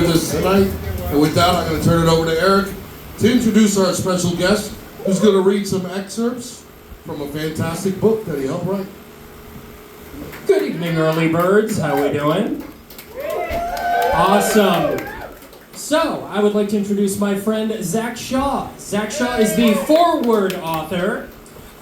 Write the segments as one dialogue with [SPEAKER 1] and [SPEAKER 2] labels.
[SPEAKER 1] with us tonight. And with that, I'm going to turn it over to Eric to introduce our special guest, who's going to read some excerpts from a fantastic book that he helped write.
[SPEAKER 2] Good evening, early birds. How we doing? Awesome. So, I would like to introduce my friend Zach Shaw. Zach Shaw is the foreword author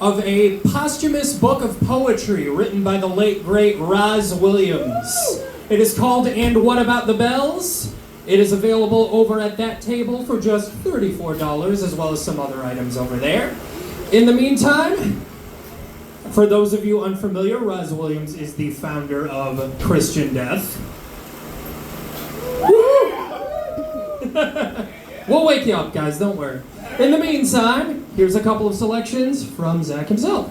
[SPEAKER 2] of a posthumous book of poetry written by the late, great Roz Williams. It is called And What About the Bells? It is available over at that table for just $34, as well as some other items over there. In the meantime, for those of you unfamiliar, Roz Williams is the founder of Christian Death. We'll wake you up, guys, don't worry. In the meantime, here's a couple of selections from Zach himself.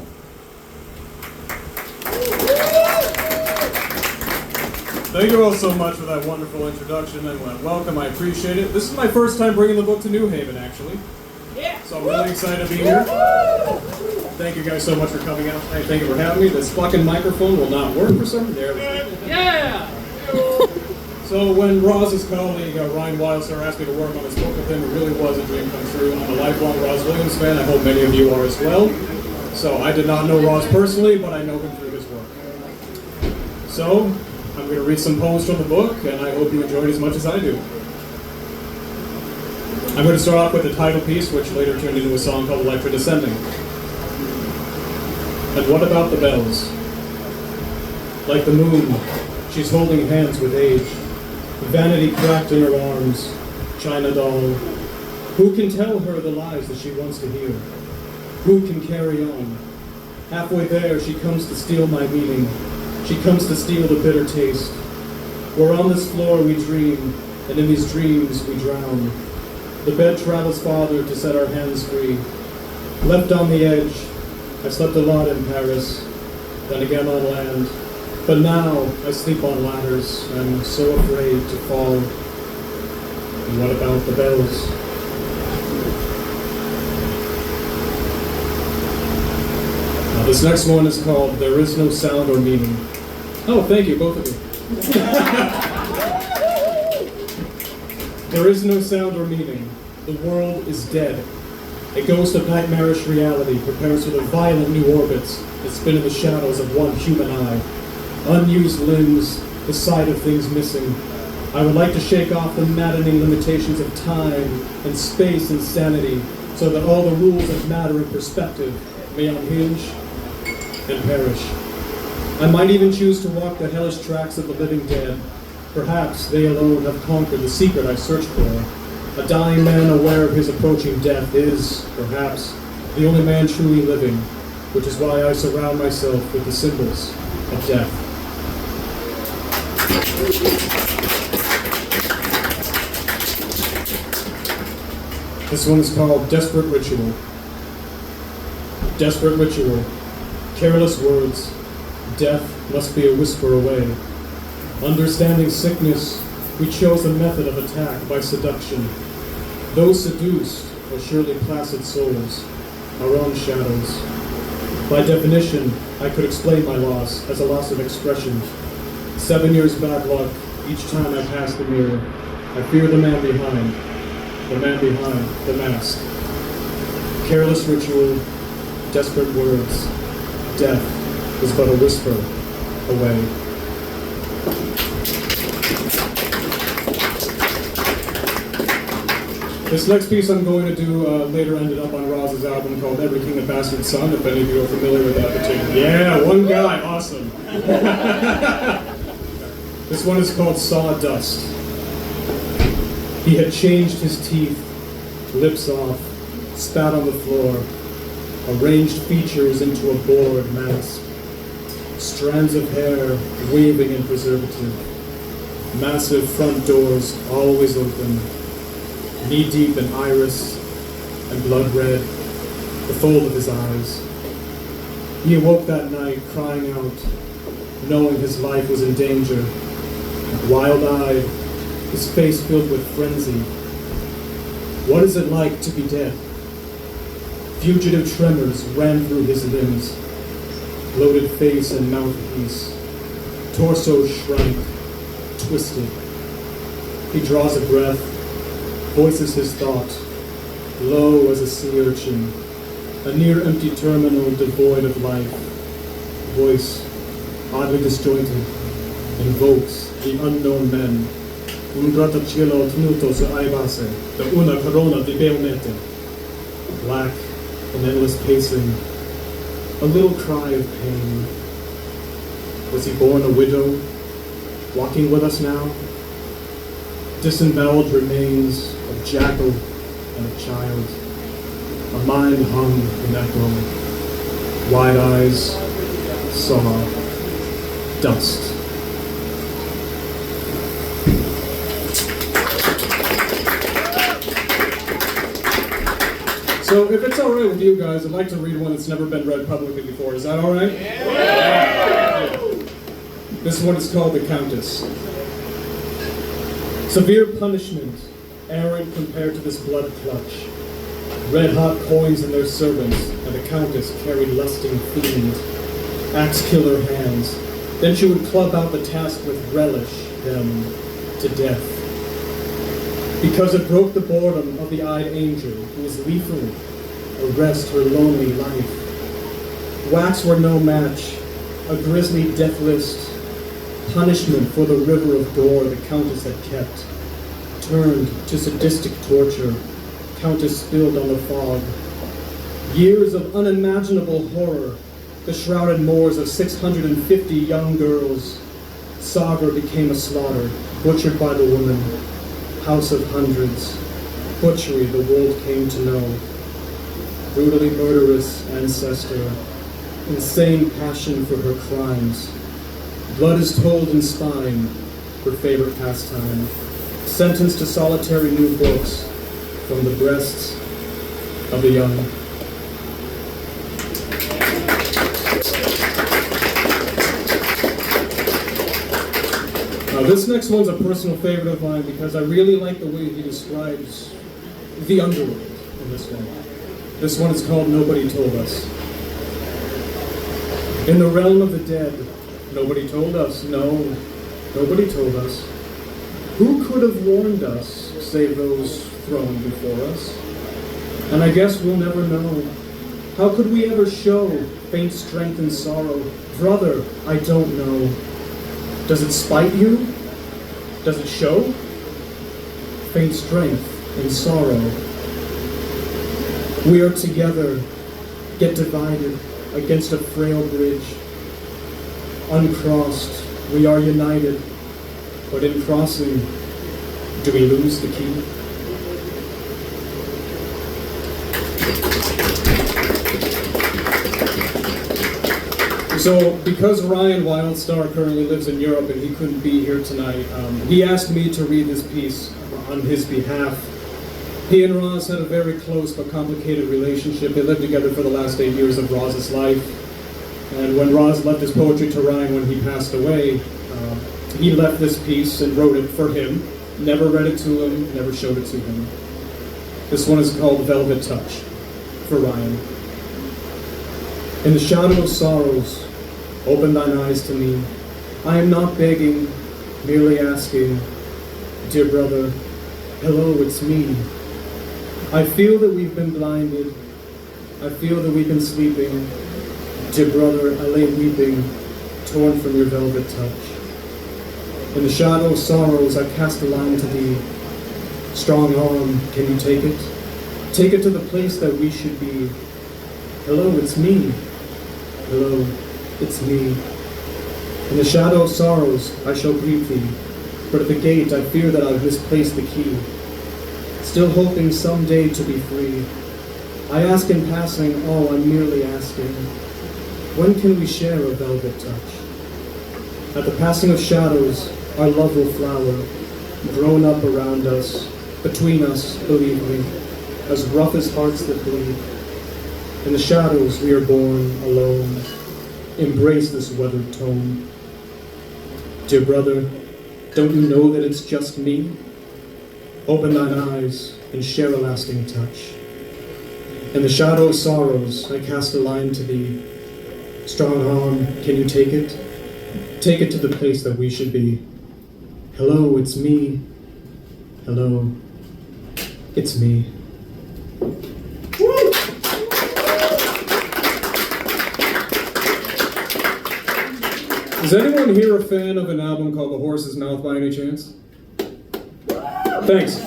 [SPEAKER 3] Thank you all so much for that wonderful introduction and welcome. I appreciate it. This is my first time bringing the book to New Haven, actually. So I'm really excited to be here. Thank you guys so much for coming out tonight. Thank you for having me. This fucking microphone will not work for some reason.
[SPEAKER 2] Yeah!
[SPEAKER 3] So when Roz's colleague, Ryan Wildstar, asked me to work on this book with him, it really was a dream come true. I'm a lifelong Roz Williams fan. I hope many of you are as well. So I did not know Roz personally, but I know him through his work. So I'm going to read some poems from the book, and I hope you enjoy it as much as I do. I'm going to start off with the title piece, which later turned into a song called Electra Descending. And what about the bells? Like the moon, she's holding hands with age. Vanity cracked in her arms, China doll. Who can tell her the lies that she wants to hear? Who can carry on? Halfway there, she comes to steal my meaning. She comes to steal the bitter taste. Where on this floor we dream, and in these dreams we drown. The bed travels farther to set our hands free. Left on the edge, I slept a lot in Paris, then again on land. But now I sleep on ladders. I'm so afraid to fall. And what about the bells? Now this next one is called There Is No Sound or Meaning. Oh, thank you, both of you. There is no sound or meaning. The world is dead. A ghost of nightmarish reality prepares for the violent new orbits that spin in the shadows of one human eye. Unused limbs, the sight of things missing. I would like to shake off the maddening limitations of time and space and sanity so that all the rules of matter and perspective may unhinge and perish. I might even choose to walk the hellish tracks of the living dead. Perhaps they alone have conquered the secret I searched for. A dying man aware of his approaching death is, perhaps, the only man truly living, which is why I surround myself with the symbols of death. This one is called Desperate Ritual. Desperate ritual. Careless words. Death must be a whisper away. Understanding sickness, we chose a method of attack by seduction. Those seduced are surely placid souls, our own shadows. By definition, I could explain my loss as a loss of expression. 7 years bad luck, each time I pass the mirror. I fear the man behind the mask. Careless ritual, desperate words. Death is but a whisper away. This next piece I'm going to do later ended up on Roz's album called Every King and Bastard's Son, if any of you are familiar with that particular. Yeah, one guy, awesome. This one is called Sawdust. He had changed his teeth, lips off, spat on the floor, arranged features into a bored mask, strands of hair waving in preservative, massive front doors always open, knee-deep in iris and blood red, the fold of his eyes. He awoke that night crying out, knowing his life was in danger, wild-eyed, his face filled with frenzy. What is it like to be dead? Fugitive tremors ran through his limbs, bloated face and mouthpiece, torso shrank, twisted. He draws a breath, voices his thought, low as a sea urchin, a near-empty terminal devoid of life. Voice, oddly disjointed, invokes the unknown men. Un grattacielo tenuto su aibase, de una corona di baionette. Black and endless pacing, a little cry of pain. Was he born a widow, walking with us now? Disemboweled remains of jackal and a child. A mind hung in echo. Wide eyes saw dust. So if it's all right with you guys, I'd like to read one that's never been read publicly before. Is that all right? Yeah. This one is called The Countess. Severe punishment, errant compared to this blood clutch. Red-hot coins in their servants, and the Countess carried lusting fiend, axe-killer hands. Then she would club out the task with relish, them to death. Because it broke the boredom of the eyed angel who was lethally arrest her lonely life. Wax were no match, a grisly death list, punishment for the river of gore the Countess had kept, turned to sadistic torture, Countess spilled on the fog. Years of unimaginable horror, the shrouded moors of 650 young girls. Sagar became a slaughter, butchered by the woman. House of hundreds, butchery the world came to know. Brutally murderous ancestor, insane passion for her crimes. Blood is told in spine, her favorite pastime. Sentenced to solitary new books from the breasts of the young. Now this next one's a personal favorite of mine because I really like the way he describes the underworld in this one. This one is called Nobody Told Us. In the realm of the dead, nobody told us, no, nobody told us. Who could have warned us, save those thrown before us? And I guess we'll never know. How could we ever show faint strength and sorrow? Brother, I don't know. Does it spite you? Does it show? Faint strength and sorrow. We are together, get divided against a frail bridge. Uncrossed, we are united, but in crossing, do we lose the key? So, because Ryan Wildstar currently lives in Europe and he couldn't be here tonight, he asked me to read this piece on his behalf. He and Roz had a very close but complicated relationship. They lived together for the last 8 years of Roz's life. And when Roz left his poetry to Ryan when he passed away, he left this piece and wrote it for him. Never read it to him, never showed it to him. This one is called Velvet Touch, for Ryan. In the shadow of sorrows, open thine eyes to me. I am not begging, merely asking, dear brother, hello, it's me. I feel that we've been blinded. I feel that we've been sleeping. Dear brother, I lay weeping, torn from your velvet touch. In the shadow of sorrows, I cast a line to thee. Strong arm, can you take it? Take it to the place that we should be. Hello, it's me. Hello, it's me. In the shadow of sorrows, I shall greet thee, but at the gate I fear that I've misplaced the key. Still hoping someday to be free. I ask in passing, oh, I'm merely asking, when can we share a velvet touch? At the passing of shadows, our love will flower, grown up around us, between us, believe me, as rough as hearts that bleed. In the shadows we are born alone. Embrace this weathered tone. Dear brother, don't you know that it's just me? Open thine eyes and share a lasting touch. In the shadow of sorrows I cast a line to thee. Strong arm, can you take it? Take it to the place that we should be. Hello, it's me. Hello, it's me. Is anyone here a fan of an album called The Horse's Mouth by any chance? Thanks.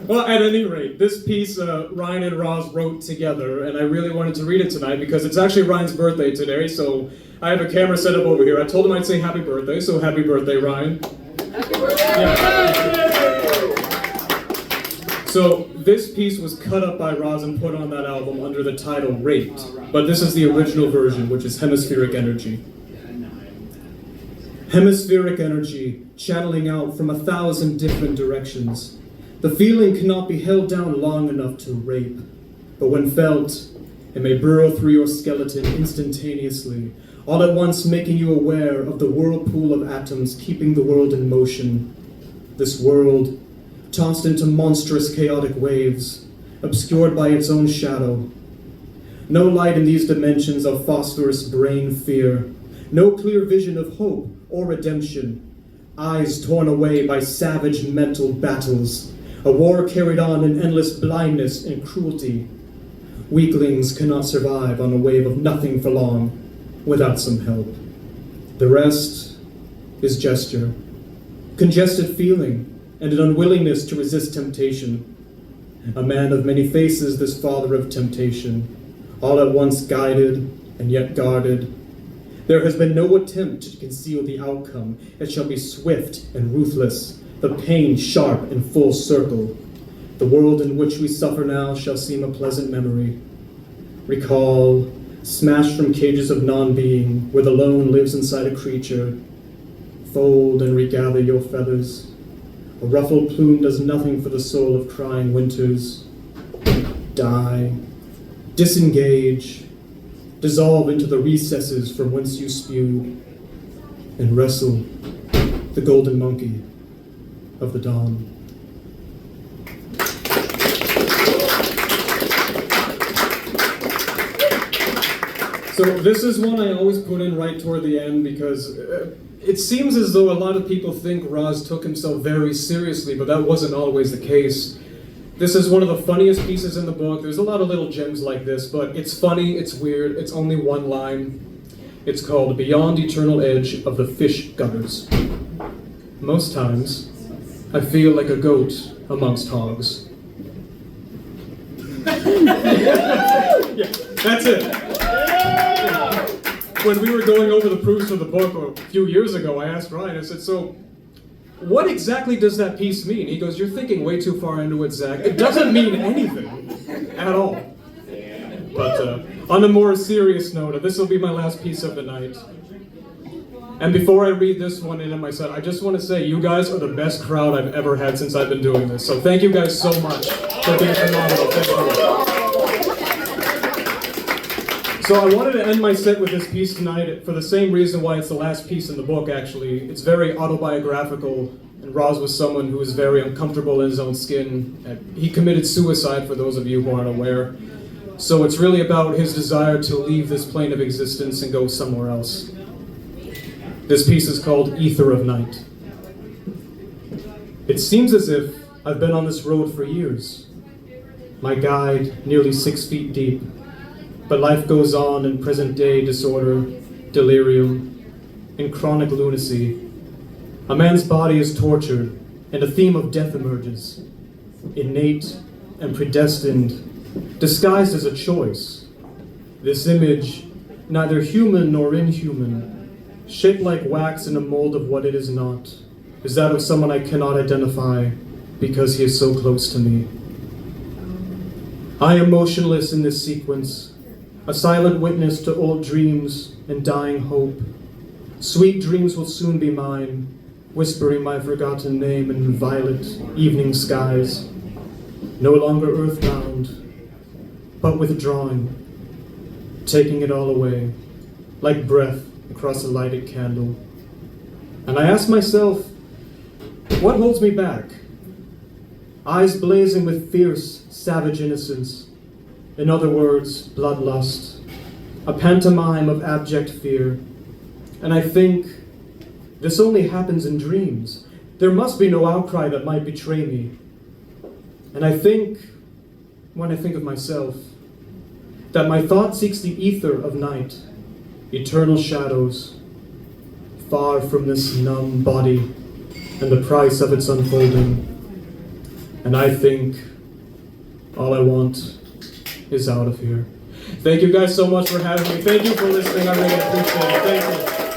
[SPEAKER 3] Well, at any rate, this piece Ryan and Roz wrote together, and I really wanted to read it tonight because it's actually Ryan's birthday today, so I have a camera set up over here. I told him I'd say happy birthday, so happy birthday, Ryan. Yeah. So this piece was cut up by Roz and put on that album under the title Raped, but this is the original version, which is Hemispheric Energy. Hemispheric energy, channeling out from 1,000 different directions. The feeling cannot be held down long enough to rape, but when felt, it may burrow through your skeleton instantaneously, all at once making you aware of the whirlpool of atoms keeping the world in motion. This world, tossed into monstrous chaotic waves, obscured by its own shadow. No light in these dimensions of phosphorus brain fear, no clear vision of hope or redemption, eyes torn away by savage mental battles, a war carried on in endless blindness and cruelty. Weaklings cannot survive on a wave of nothing for long without some help. The rest is gesture, congested feeling, and an unwillingness to resist temptation. A man of many faces, this father of temptation, all at once guided and yet guarded. There has been no attempt to conceal the outcome. It shall be swift and ruthless, the pain sharp and full circle. The world in which we suffer now shall seem a pleasant memory. Recall, smashed from cages of non-being, where the lone lives inside a creature. Fold and regather your feathers. A ruffled plume does nothing for the soul of crying winters. Die, disengage, dissolve into the recesses from whence you spewed, and wrestle the golden monkey of the dawn. So this is one I always put in right toward the end because it seems as though a lot of people think Roz took himself very seriously, but that wasn't always the case. This is one of the funniest pieces in the book. There's a lot of little gems like this, but it's funny, it's weird, it's only one line. It's called Beyond Eternal Edge of the Fish Gutters. Most times, I feel like a goat amongst hogs. Yeah, that's it. When we were going over the proofs of the book a few years ago, I asked Ryan, I said, so what exactly does that piece mean? He goes, you're thinking way too far into it, Zach. It doesn't mean anything at all. But on a more serious note, this will be my last piece of the night. And before I read this one in my set, I just want to say you guys are the best crowd I've ever had since I've been doing this. So thank you guys so much for being phenomenal. Thank you. So I wanted to end my set with this piece tonight for the same reason why it's the last piece in the book, actually. It's very autobiographical, and Roz was someone who was very uncomfortable in his own skin. He committed suicide, for those of you who aren't aware. So it's really about his desire to leave this plane of existence and go somewhere else. This piece is called Ether of Night. It seems as if I've been on this road for years. My guide nearly 6 feet deep. But life goes on in present-day disorder, delirium, and chronic lunacy. A man's body is tortured, and a theme of death emerges. Innate and predestined, disguised as a choice. This image, neither human nor inhuman, shaped like wax in a mold of what it is not, is that of someone I cannot identify because he is so close to me. I am motionless in this sequence, a silent witness to old dreams and dying hope. Sweet dreams will soon be mine, whispering my forgotten name in violet evening skies. No longer earthbound, but withdrawing, taking it all away, like breath across a lighted candle. And I ask myself, what holds me back? Eyes blazing with fierce, savage innocence. In other words, bloodlust, a pantomime of abject fear. And I think this only happens in dreams. there must be no outcry that might betray me. And I think, when I think of myself, that my thought seeks the ether of night, eternal shadows, far from this numb body and the price of its unfolding. And I think all I want is out of here. Thank you guys so much for having me. Thank you for listening. I really appreciate it. Thank you.